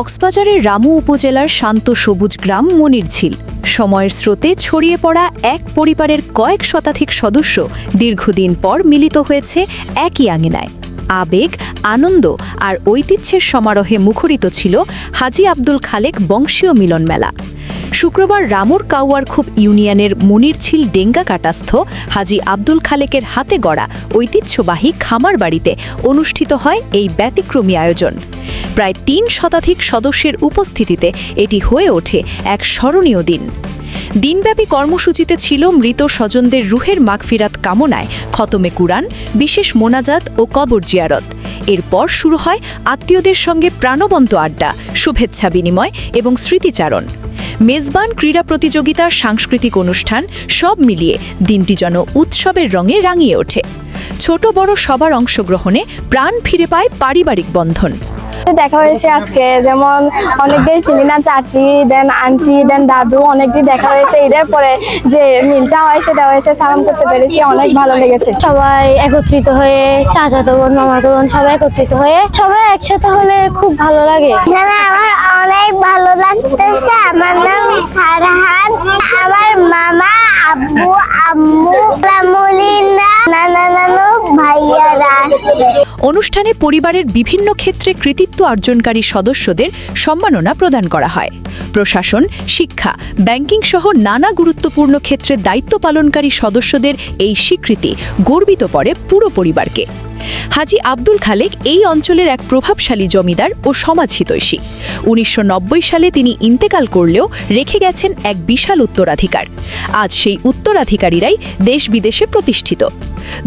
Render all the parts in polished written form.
কক্সবাজারের রামু উপজেলার শান্ত সবুজ গ্রাম মনিরঝিল। সময়ের স্রোতে ছড়িয়ে পড়া এক পরিবারের কয়েক শতাধিক সদস্য দীর্ঘদিন পর মিলিত হয়েছে একই আঙিনায়। আবেগ, আনন্দ আর ঐতিহ্যের সমারোহে মুখরিত ছিল হাজী আব্দুল খালেক বংশীয় মিলন মেলা। শুক্রবার রামুর কাউয়ারখোপ ইউনিয়নের মনিরঝিল ডেঙ্গা কাটাস্থ হাজী আব্দুল খালেকের হাতে গড়া ঐতিহ্যবাহী খামার বাড়িতে অনুষ্ঠিত হয় এই ব্যতিক্রমী আয়োজন। প্রায় ৩ শতাধিক সদস্যের উপস্থিতিতে এটি হয়ে ওঠে এক স্মরণীয় দিন। দিনব্যাপী কর্মসূচিতে ছিল মৃত স্বজনদের রুহের মাগফিরাত কামনায় খতমে কুরআন, বিশেষ মোনাজাত ও কবর জিয়ারত। এরপর শুরু হয় আত্মীয়দের সঙ্গে প্রাণবন্ত আড্ডা, শুভেচ্ছা বিনিময় এবং স্মৃতিচারণ। মেজবান ক্রীড়া প্রতিযোগিতা, সাংস্কৃতিক অনুষ্ঠান সব মিলিয়ে দিনটি যেন উৎসবের রঙে রাঙিয়ে ওঠে। ছোট বড় সবার অংশগ্রহণে প্রাণ ফিরে পায় পারিবারিক বন্ধন। দেখা হয়েছে আজকে, যেমন অনেকদের চিনি না, চাচি দেন আন্টি দেন দাদু, অনেকদিন দেখা হয়েছে। ঈদের পরে যে মিলটা হয় সেটা হয়েছে, সালাম করতে পেরেছি, অনেক ভালো লেগেছে। সবাই একত্রিত হয়ে, চাচাতো বোন মামাতো বোন সবাই একত্রিত হয়ে সবাই একসাথে হলে খুব ভালো লাগে। আমার অনেক ভালো লাগতেছে। আমার নাম ফারহান, আমার মামা, আব্বু, আম্মু, লামুলিনা, নানা নানু, ভাইয়ারা আছে। অনুষ্ঠানে পরিবারের বিভিন্ন ক্ষেত্রে কৃতিত্ব অর্জনকারী সদস্যদের সম্মাননা প্রদান করা হয়। প্রশাসন, শিক্ষা, ব্যাংকিং সহ নানা গুরুত্বপূর্ণ ক্ষেত্রে দায়িত্ব পালনকারী সদস্যদের এই স্বীকৃতি গর্বিত করে পুরো পরিবারকে। হাজী আব্দুল খালেক এই অঞ্চলের এক প্রভাবশালী জমিদার ও সমাজহিতৈষী। ১৯৯০ সালে তিনি ইন্তেকাল করলেও রেখে গেছেন এক বিশাল উত্তরাধিকার। আজ সেই উত্তরাধিকারীরাই দেশ বিদেশে প্রতিষ্ঠিত।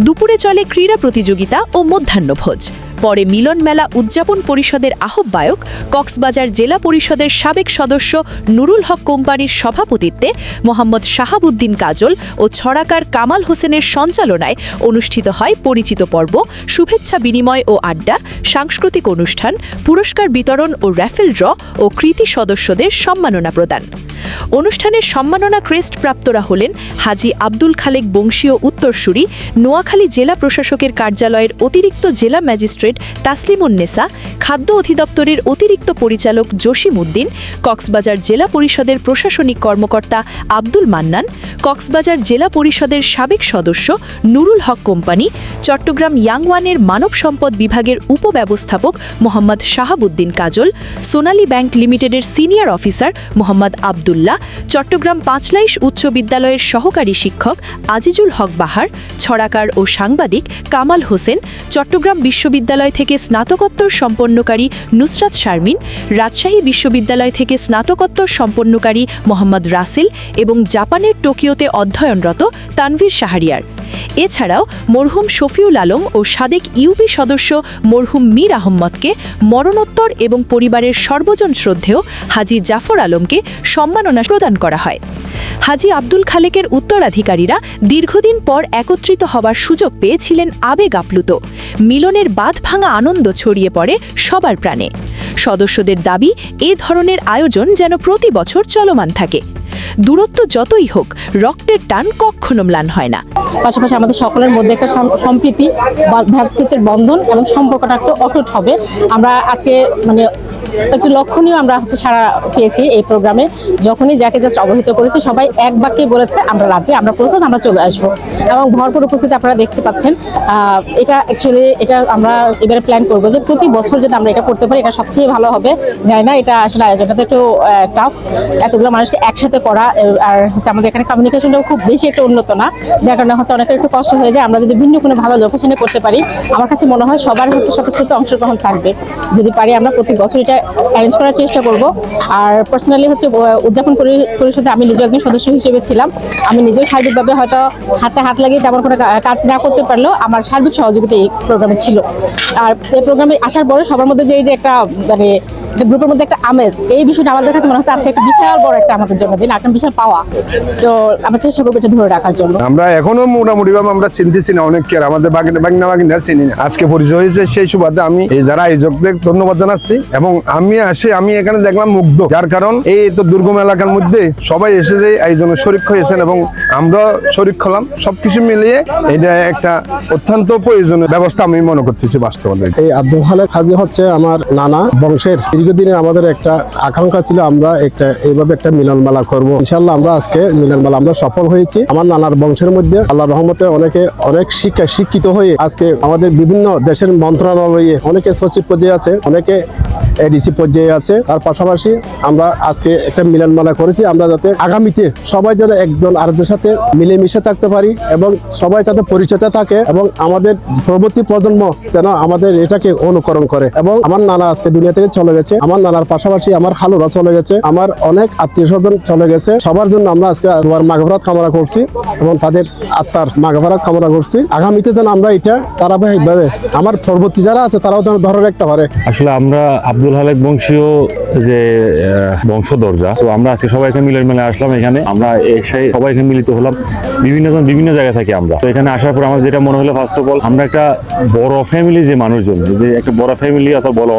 দুপুরে চলে ক্রীড়া প্রতিযোগিতা ও মধ্যাহ্নভোজ। পরে মিলন মেলা উদযাপন পরিষদের আহ্বায়ক, কক্সবাজার জেলা পরিষদের সাবেক সদস্য নুরুল হক কোম্পানির সভাপতিত্বে মোহাম্মদ শাহাবুদ্দিন কাজল ও ছড়াকার কামাল হোসেনের সঞ্চালনায় অনুষ্ঠিত হয় পরিচিত পর্ব, শুভেচ্ছা বিনিময় ও আড্ডা, সাংস্কৃতিক অনুষ্ঠান, পুরস্কার বিতরণ ও র্যাফেল ড্র ও কৃতি সদস্যদের সম্মাননা প্রদান। অনুষ্ঠানের সম্মাননা ক্রেস্ট প্রাপ্তরা হলেন হাজী আব্দুল খালেক বংশীয় উত্তরসূরি, নোয়াখালী জেলা প্রশাসকের কার্যালয়ের অতিরিক্ত জেলা ম্যাজিস্ট্রেট তাসলিমুন্নেসা, খাদ্য অধিদপ্তরের অতিরিক্ত পরিচালক জসিম উদ্দিন, কক্সবাজার জেলা পরিষদের প্রশাসনিক কর্মকর্তা আব্দুল মান্নান, কক্সবাজার জেলা পরিষদের সাবেক সদস্য নুরুল হক কোম্পানি, চট্টগ্রাম ইয়াং ওয়ানের মানব সম্পদ বিভাগের উপব্যবস্থাপক মোহাম্মদ শাহাবুদ্দিন কাজল, সোনালী ব্যাংক লিমিটেডের সিনিয়র অফিসার মোহাম্মদ আবদুল্লাহ, চট্টগ্রাম পাঁচলাইশ উচ্চ বিদ্যালয়ের সহকারী শিক্ষক আজিজুল হক বাহার, ছড়াকার ও সাংবাদিক কামাল হোসেন, চট্টগ্রাম বিশ্ববিদ্যালয় থেকে স্নাতকোত্তর সম্পন্নকারী নুসরাত শারমিন, রাজশাহী বিশ্ববিদ্যালয় থেকে স্নাতকোত্তর সম্পন্নকারী মোহাম্মদ রাসেল এবং জাপানের টোকিওতে অধ্যয়নরত তানভীর শাহরিয়ার। এছাড়াও মরহুম শফিউল আলম ও সাবেক ইউপি সদস্য মরহুম মীর আহম্মদকে মরণোত্তর এবং পরিবারের সর্বজন শ্রদ্ধেয় হাজী জাফর আলমকে সম্মাননা প্রদান করা হয়। হাজী আব্দুল খালেকের উত্তরাধিকারীরা দীর্ঘদিন পর একত্রিত হবার সুযোগ পেয়েছিলেন আবেগ আপ্লুত। মিলনের বাঁধ ভাঙা আনন্দ ছড়িয়ে পড়ে সবার প্রাণে। সদস্যদের দাবি, এ ধরনের আয়োজন যেন প্রতি বছর চলমান থাকে। দূরত্ব যতই হোক, রক্তের টান কখনো ম্লান হয় না। পাশাপাশি আমাদের সকলের মধ্যে একটা সম্প্রীতি, ভ্রাতৃত্বের বন্ধন এবং সম্পর্কটা একটু অটুট হবে। আমরা আজকে একটু লক্ষণীয় আমরা সারা পেয়েছি এই প্রোগ্রামে। যখনই যাকে জাস্ট অবহিত করেছে, সবাই এক বাক্যে বলেছে আমরা রাজ্যে, আমরা প্রস্তুত, আমরা চলে আসবো। এবং ভরপুর উপস্থিতি আপনারা দেখতে পাচ্ছেন। এটা আমরা এবারে প্ল্যান করবো যে প্রতি বছর যদি আমরা এটা করতে পারি, এটা সবচেয়ে ভালো হবে। জানি না, এটা আসলে আয়োজনটা একটু টাফ, এতগুলো মানুষকে একসাথে করা। আর আমাদের এখানে কমিউনিকেশনটাও খুব বেশি একটা উন্নত না, যার কারণে অনেকের একটু কষ্ট হয়ে যায়। আমরা যদি ভিন্ন কোনো ভালো লোকেশনে করতে পারি, আমার কাছে মনে হয় সবার স্বতঃস্ফূর্ত অংশগ্রহণ থাকবে। যদি পারি আমরা প্রতি বছর এটা অ্যারেঞ্জ করার চেষ্টা করব। আর পার্সোনালি উদযাপন পরিষদে আমি নিজে একজন সদস্য হিসেবে ছিলাম। আমি নিজেও সার্বিকভাবে হয়তো হাতে হাত লাগিয়ে তেমন কোনো কাজ না করতে পারলেও আমার সার্বিক সহযোগিতা এই প্রোগ্রামে ছিল। আর এই প্রোগ্রামে আসার পরে সবার মধ্যে যে একটা গ্রুপের মধ্যে একটা আমেজ, এই বিষয়টা আমাদের কাছে মনে হচ্ছে আজকে একটা বিশাল বড় একটা আমাদের জন্য দিন, একটা বিশাল পাওয়া। তো আমরা চেষ্টা করবো এটা ধরে রাখার জন্য। আমরা এখনো মোটামুটি ভাবে আমরা চিনতেছি না, অনেককে আমাদের বাগিনা চিনি না। আজকে পরিচয় হয়েছে, সেই সুবাদে আমি যারা আয়োজকদের ধন্যবাদ জানাচ্ছি। এবং আমি এখানে দেখলাম মুগ্ধ, যার কারণ এই তো দুর্গম এলাকার মধ্যে সবাই এসে যে আয়োজনে শরিক হয়েছেন এবং আমরা শরিক হলাম। সবকিছু মিলিয়ে এটা একটা অত্যন্ত প্রয়োজনীয় ব্যবস্থা আমি মনে করতেছি বাস্তবে। এই আব্দুল খালেক হাজী হচ্ছে আমার নানা বংশের দীর্ঘদিনের আমাদের একটা আকাঙ্ক্ষা ছিল আমরা এইভাবে একটা মিলন মেলা করবো। ইনশাল্লাহ আমরা আজকে মিলন মেলা আমরা সফল হয়েছি। আমার নানার বংশের মধ্যে আল্লাহ রহমতে অনেক শিক্ষিত হয়ে আজকে আমাদের বিভিন্ন দেশের মন্ত্রণালয়ে অনেকে সচিব পর্যায়ে আছে, অনেকে এডিসি পর্যায়ে আছে। তার পাশাপাশি আমরা আজকে একটা মিলন মেলা করেছি, আমরা যাতে আগামীতে সবাই যেন একজন আরেকজনের সাথে মিলেমিশে থাকতে পারি এবং সবাই যাতে পরিচয়টা থাকে এবং আমাদের পরবর্তী প্রজন্ম যেন আমাদের এটাকে অনুকরণ করে। এবং আমার নানা আজকে দুনিয়া থেকে চলে গেছে, আমার নানার পাশাপাশি আমার খালুরা চলে গেছে, আমার অনেক আত্মীয় স্বজন চলে গেছে। সবার জন্য আমরা আজকে মাগফিরাত কামনা করছি এবং তাদের আত্মার মাগফিরাত কামনা করছি। আগামীতে যেন আমরা এটা ধারাবাহিকভাবে আমার পরবর্তী যারা আছে তারাও যেন ধরে রাখতে পারে। আসলে আমরা আব্দুল হালেক বংশীয় যে বংশধর, তো আমরা আজকে সবাই এখানে মিলন মেলায় আসলাম। এখানে আমরা সবাই এখানে মিলিত হলাম, বিভিন্ন জায়গা থেকে আমরা। তো এখানে আসার পর আমার যেটা মনে হলো, ফার্স্ট অফ অল আমরা একটা বড় ফ্যামিলি, যে মানুষজন যে একটা বড় ফ্যামিলি অথবা বড়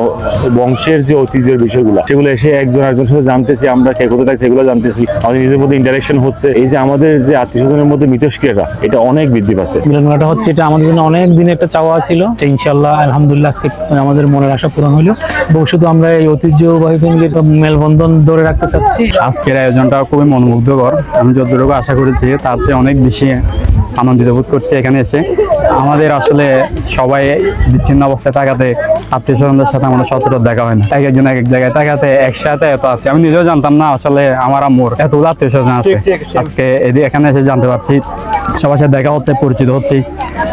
বংশের যে ঐতিহ্যের বিষয়গুলো সেগুলো এসে একজন আরেকজনের সাথে জানতেছি, আমরা কে কোথায় থাকছি সেগুলো জানতেছি, আমাদের নিজের মধ্যে ইন্টারাকশন হচ্ছে। এই যে আমাদের যে আত্মীয় স্বজনের মধ্যে মিথস্ক্রিয়াটা এটা অনেক বৃদ্ধি পাচ্ছে। মিলন মেলাটা হচ্ছে এটা আমাদের জন্য অনেক দিনের একটা চাওয়া ছিল, ইনশাল্লাহ আলহামদুলিল্লাহ আজকে আমাদের মনের আশা পূরণ হলো। ভবিষ্যতে আমরা এই ঐতিহ্যবাহী ফ্যামিলির মেলবন্ধন ধরে রাখতে চাচ্ছি। আজকের আয়োজনটা খুবই মনোমুগ্ধকর, আমি যতটুকু আশা করেছি তার চেয়ে অনেক বেশি আনন্দিত বোধ করছি এখানে এসে। আমাদের আসলে সবাই বিচ্ছিন্ন অবস্থায় থাকাতে আত্মীয় স্বজনদের সাথে আমাদের সচরাচর দেখা হয় না, একজন এক জায়গায় থাকাতে একসাথে এত আত্মীয় আমি নিজেও জানতাম না আসলে আমার আম্মুর এত আত্মীয় স্বজন আছে। আজকে এখানে এসে জানতে পারছি, সবার সাথে দেখা হচ্ছে, পরিচিত হচ্ছি।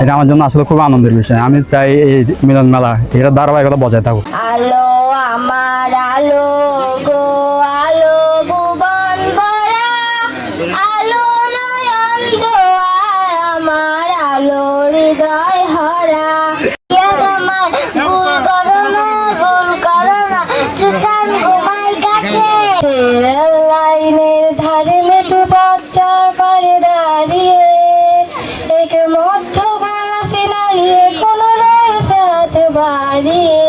এটা আমার জন্য আসলে খুব আনন্দের বিষয়। আমি চাই এই মিলন মেলা এটা ধারাবাহিকতা বজায় থাকুক। আলো আমার আলো গো আলো ভুবন ভরা, আলো নয়ন দোয়া আমার আলো হৃদয় হরা। আমার ভুল করো না, ভুল করো না, চুটান ঘুমাই কাটে লাইনের ধারে মেটু বাচ্চার পারে দাঁড়িয়ে এক মধ্যবাসী নাড়িয়ে কোনো রয়েছে হাত বাড়িয়ে।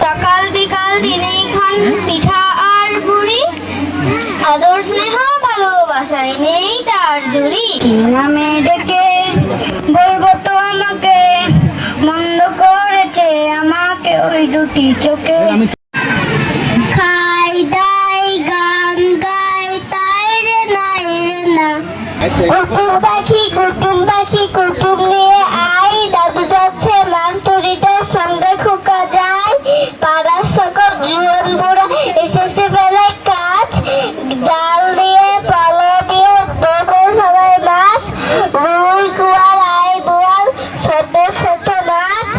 সকাল বিকাল দিনেই খান পিঠা আর বুড়ি, আদর স্নেহ ভালোবাসায় নেই তার জুড়ি। নামে ডেকে বলবো তো আমাকে মন্দ করেছে আমাকে ওই দুটি চোখে। খাই দাই গান গাই তাই রে নাই রে না, কুটুম পাখি কুটুম নিয়ে আই, দাদু যাচ্ছে মাছ ধরিতে সঙ্গে খোকা যায়, পাড়ার সকল জীবন বুড়া এসেছে ফেলে কাজ, জাল দিয়ে পালো দিয়ে দেবো সবাই মাছ, রুই কুয়ার আই বোয়াল ছোট ছোট মাছ,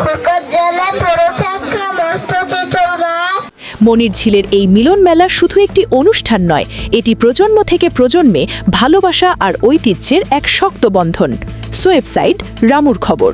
খোকার জলে পড়েছে একটা মস্ত পিচল মাছ। মনির ঝিলের এই মিলন মেলা শুধু একটি অনুষ্ঠান নয়, এটি প্রজন্ম থেকে প্রজন্মে ভালোবাসা আর ঐতিহ্যের এক শক্ত বন্ধন। ওয়েবসাইট রামুর খবর।